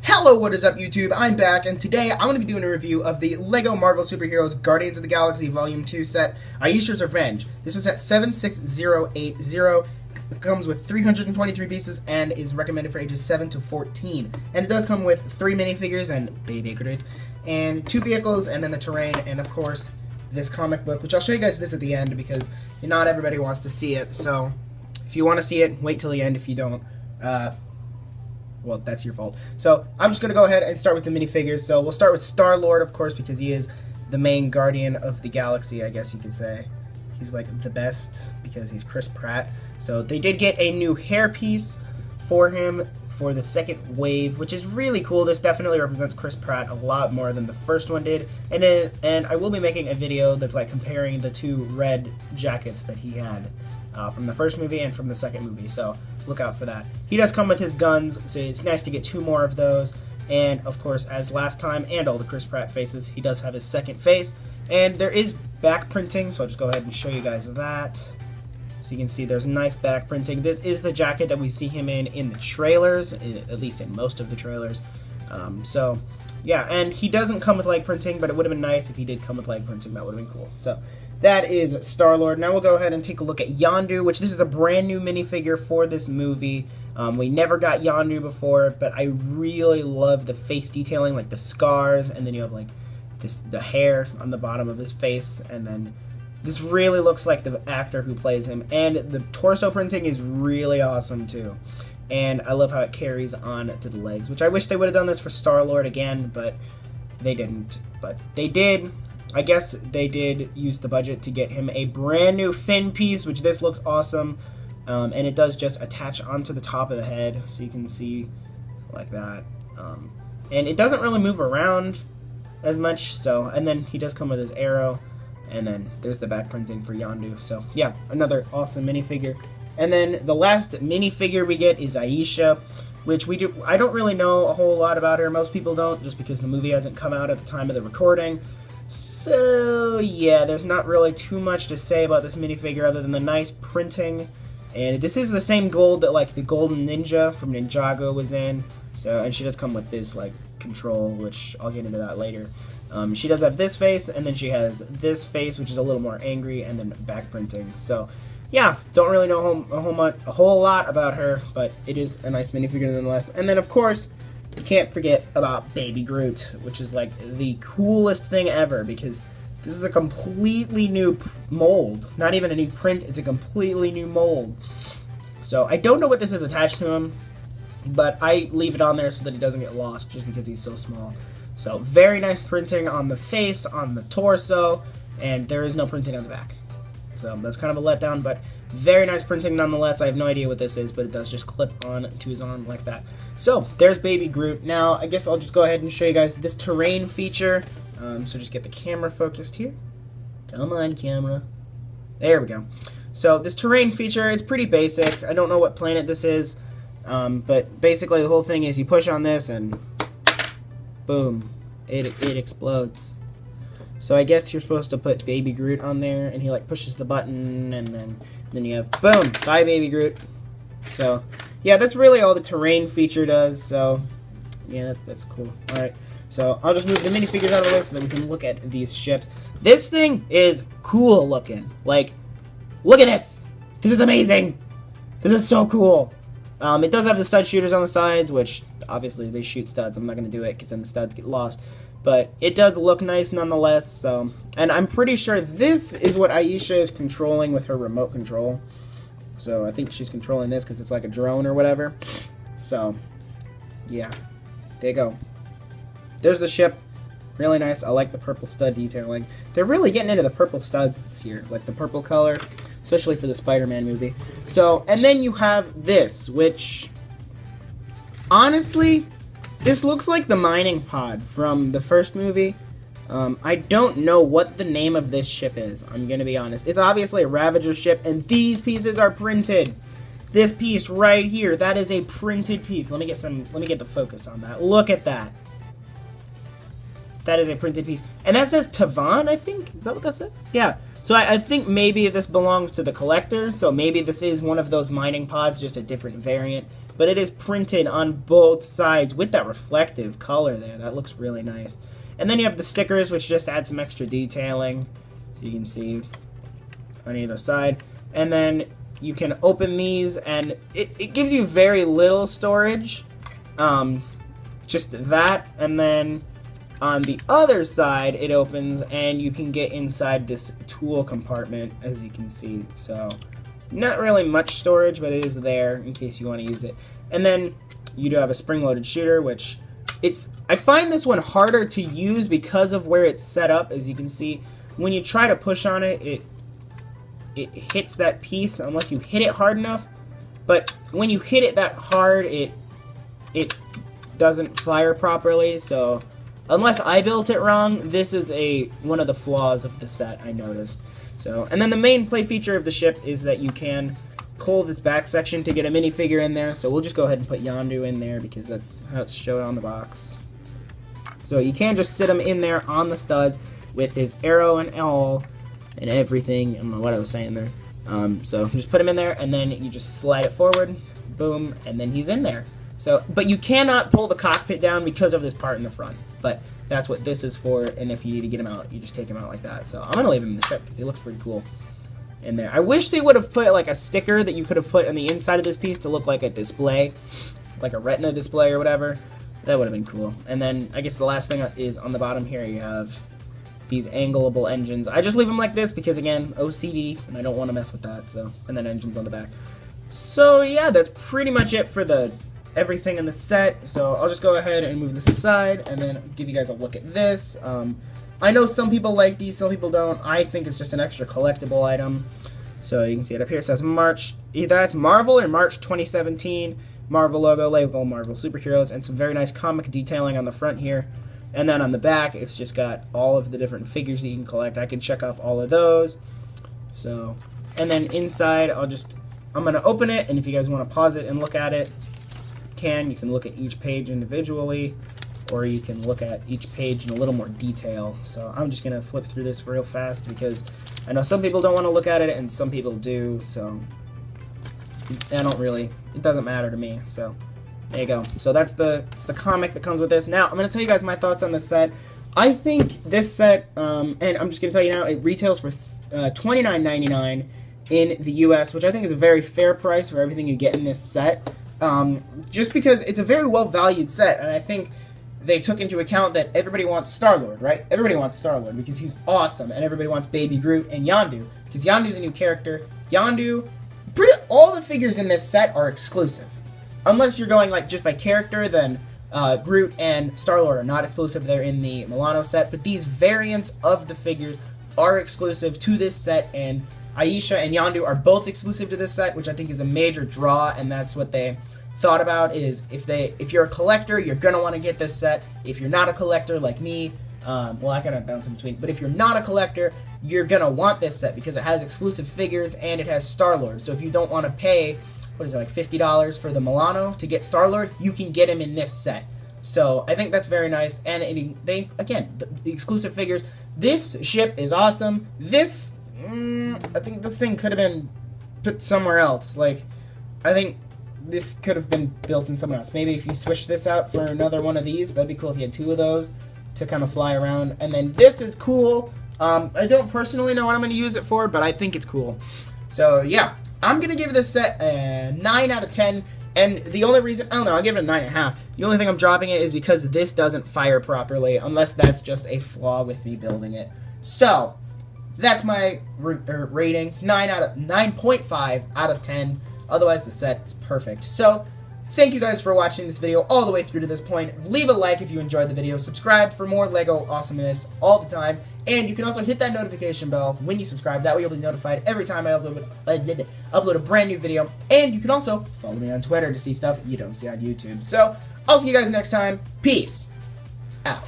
Hello, what is up YouTube? I'm back, and today I'm going to be doing a review of the LEGO Marvel Superheroes Guardians of the Galaxy Volume 2 set, Ayesha's Revenge. This is at 76080. It comes with 323 pieces and is recommended for ages 7 to 14. And it does come with 3 minifigures and Baby Groot, and 2 vehicles, and then the terrain, and of course, this comic book, which I'll show you guys this at the end because not everybody wants to see it. So, if you want to see it, wait till the end. If you don't, well, that's your fault. So I'm just going to go ahead and start with the minifigures. So we'll start with StarLord, of course, because he is the main guardian of the galaxy, I guess you could say. He's like the best because he's Chris Pratt. So they did get a new hairpiece for him for the second wave, which is really cool. This definitely represents Chris Pratt a lot more than the first one did. And I will be making a video that's like comparing the 2 red jackets that he had from the first movie and from the second movie. So look out for that. He does come with his guns, so it's nice to get 2 more of those. And of course, as last time and all the Chris Pratt faces, he does have his second face. And there is back printing, so I'll just go ahead and show you guys that. So you can see there's nice back printing. This is the jacket that we see him in the trailers, at least in most of the trailers. So yeah, and he doesn't come with leg printing, but it would have been nice if he did come with leg printing. That would have been cool. So that is StarLord. Now we'll go ahead and take a look at Yondu, which this is a brand new minifigure for this movie. We never got Yondu before, but I really love the face detailing, like the scars, and then you have like the hair on the bottom of his face, and then this really looks like the actor who plays him, and the torso printing is really awesome too. And I love how it carries on to the legs, which I wish they would have done this for StarLord again, but they didn't. But they did. I guess they did use the budget to get him a brand new fin piece, which this looks awesome. And it does just attach onto the top of the head, so you can see like that. And it doesn't really move around as much, so, and then he does come with his arrow, and then there's the back printing for Yondu. So yeah, another awesome minifigure. And then the last minifigure we get is Ayesha, which I don't really know a whole lot about her. Most people don't, just because the movie hasn't come out at the time of the recording. So yeah, there's not really too much to say about this minifigure other than the nice printing. And this is the same gold that like the Golden Ninja from Ninjago was in. So, and she does come with this like control, which I'll get into that later. She does have this face, and then she has this face, which is a little more angry, and then back printing. So yeah, don't really know a whole lot about her, but it is a nice minifigure nonetheless. And then of course, you can't forget about Baby Groot, which is like the coolest thing ever, because this is a completely new mold. Not even a new print, it's a completely new mold. So I don't know what this is attached to him, but I leave it on there so that he doesn't get lost just because he's so small. So very nice printing on the face, on the torso, and there is no printing on the back. So that's kind of a letdown, but very nice printing nonetheless. I have no idea what this is, but it does just clip on to his arm like that. So there's Baby Groot. Now I guess I'll just go ahead and show you guys this terrain feature. So just get the camera focused here. Come on, camera. There we go. So this terrain feature, it's pretty basic. I don't know what planet this is, but basically the whole thing is you push on this and boom, it explodes. So I guess you're supposed to put Baby Groot on there, and he like pushes the button, and then you have boom, bye Baby Groot. So yeah, that's really all the terrain feature does. So yeah, that's cool. All right. So I'll just move the minifigures out of the way so that we can look at these ships. This thing is cool looking. Like, look at this. This is amazing. This is so cool. It does have the stud shooters on the sides, which obviously they shoot studs. I'm not going to do it because then the studs get lost. But it does look nice nonetheless. So, and I'm pretty sure this is what Ayesha is controlling with her remote control. So I think she's controlling this because it's like a drone or whatever. So, yeah. There you go. There's the ship. Really nice. I like the purple stud detailing. They're really getting into the purple studs this year, like the purple color, especially for the Spider-Man movie. So, and then you have this, which, honestly, this looks like the mining pod from the first movie. I don't know what the name of this ship is, I'm going to be honest. It's obviously a Ravager ship, and these pieces are printed. This piece right here, that is a printed piece. Let me get the focus on that. Look at that. That is a printed piece. And that says Tavan, I think? Is that what that says? Yeah. So I think maybe this belongs to the collector, so maybe this is one of those mining pods, just a different variant. But it is printed on both sides with that reflective color there. That looks really nice. And then you have the stickers, which just add some extra detailing. So you can see on either side. And then you can open these, and it gives you very little storage. Just that. And then on the other side, it opens, and you can get inside this tool compartment, as you can see. So not really much storage, but it is there in case you want to use it. And then you do have a spring-loaded shooter, which I find this one harder to use because of where it's set up. As you can see, when you try to push on it, it hits that piece unless you hit it hard enough. But when you hit it that hard, it doesn't fire properly. So unless I built it wrong, this is one of the flaws of the set, I noticed. So, and then the main play feature of the ship is that you can pull this back section to get a minifigure in there. So we'll just go ahead and put Yondu in there because that's how it's shown on the box. So you can just sit him in there on the studs with his arrow and all and everything. I don't know what I was saying there. So just put him in there, and then you just slide it forward, boom, and then he's in there. So, but you cannot pull the cockpit down because of this part in the front. But that's what this is for, and if you need to get him out, you just take him out like that. So I'm going to leave him in the ship because he looks pretty cool in there. I wish they would have put like a sticker that you could have put on the inside of this piece to look like a display, like a retina display or whatever. That would have been cool. And then I guess the last thing is on the bottom here, you have these angleable engines. I just leave them like this because, again, OCD, and I don't want to mess with that. So, and then engines on the back. So yeah, that's pretty much it for everything in the set. So I'll just go ahead and move this aside and then give you guys a look at this. I know some people like these, some people don't. I think it's just an extra collectible item. So you can see it up here. It says March, either that's Marvel or March 2017. Marvel logo, Lego Marvel Superheroes, and some very nice comic detailing on the front here. And then on the back, it's just got all of the different figures that you can collect. I can check off all of those. So, and then inside, I'm going to open it, and if you guys want to pause it and look at it, you can look at each page individually, or you can look at each page in a little more detail. So I'm just going to flip through this real fast because I know some people don't want to look at it and some people do, so it doesn't matter to me. So there you go. So it's the comic that comes with this. Now I'm going to tell you guys my thoughts on this set. I think this set, and I'm just going to tell you now, it retails for $29.99 in the US, which I think is a very fair price for everything you get in this set. Just because it's a very well-valued set, and I think they took into account that everybody wants StarLord, right? Everybody wants StarLord because he's awesome, and everybody wants Baby Groot and Yondu because Yondu's a new character. All the figures in this set are exclusive. Unless you're going like just by character, then Groot and StarLord are not exclusive. They're in the Milano set, but these variants of the figures are exclusive to this set, and Ayesha and Yondu are both exclusive to this set, which I think is a major draw, and that's what they thought about, is if you're a collector, you're going to want to get this set. If you're not a collector like me, well, I kind of bounce in between, but if you're not a collector, you're going to want this set because it has exclusive figures and it has StarLord. So if you don't want to pay, what is it, like $50 for the Milano to get StarLord, you can get him in this set. So I think that's very nice, and again, the exclusive figures. This ship is awesome. I think this thing could have been put somewhere else. Like, I think this could have been built in somewhere else. Maybe if you switch this out for another one of these, that'd be cool if you had two of those to kind of fly around. And then this is cool. I don't personally know what I'm going to use it for, but I think it's cool. So, yeah. I'm going to give this set a 9 out of 10. And the only reason, I don't know, I'll give it a 9.5. The only thing I'm dropping it is because this doesn't fire properly, unless that's just a flaw with me building it. So, that's my rating, 9.5 out of 10. Otherwise, the set is perfect. So, thank you guys for watching this video all the way through to this point. Leave a like if you enjoyed the video. Subscribe for more LEGO awesomeness all the time. And you can also hit that notification bell when you subscribe. That way you'll be notified every time I upload a brand new video. And you can also follow me on Twitter to see stuff you don't see on YouTube. So, I'll see you guys next time. Peace out.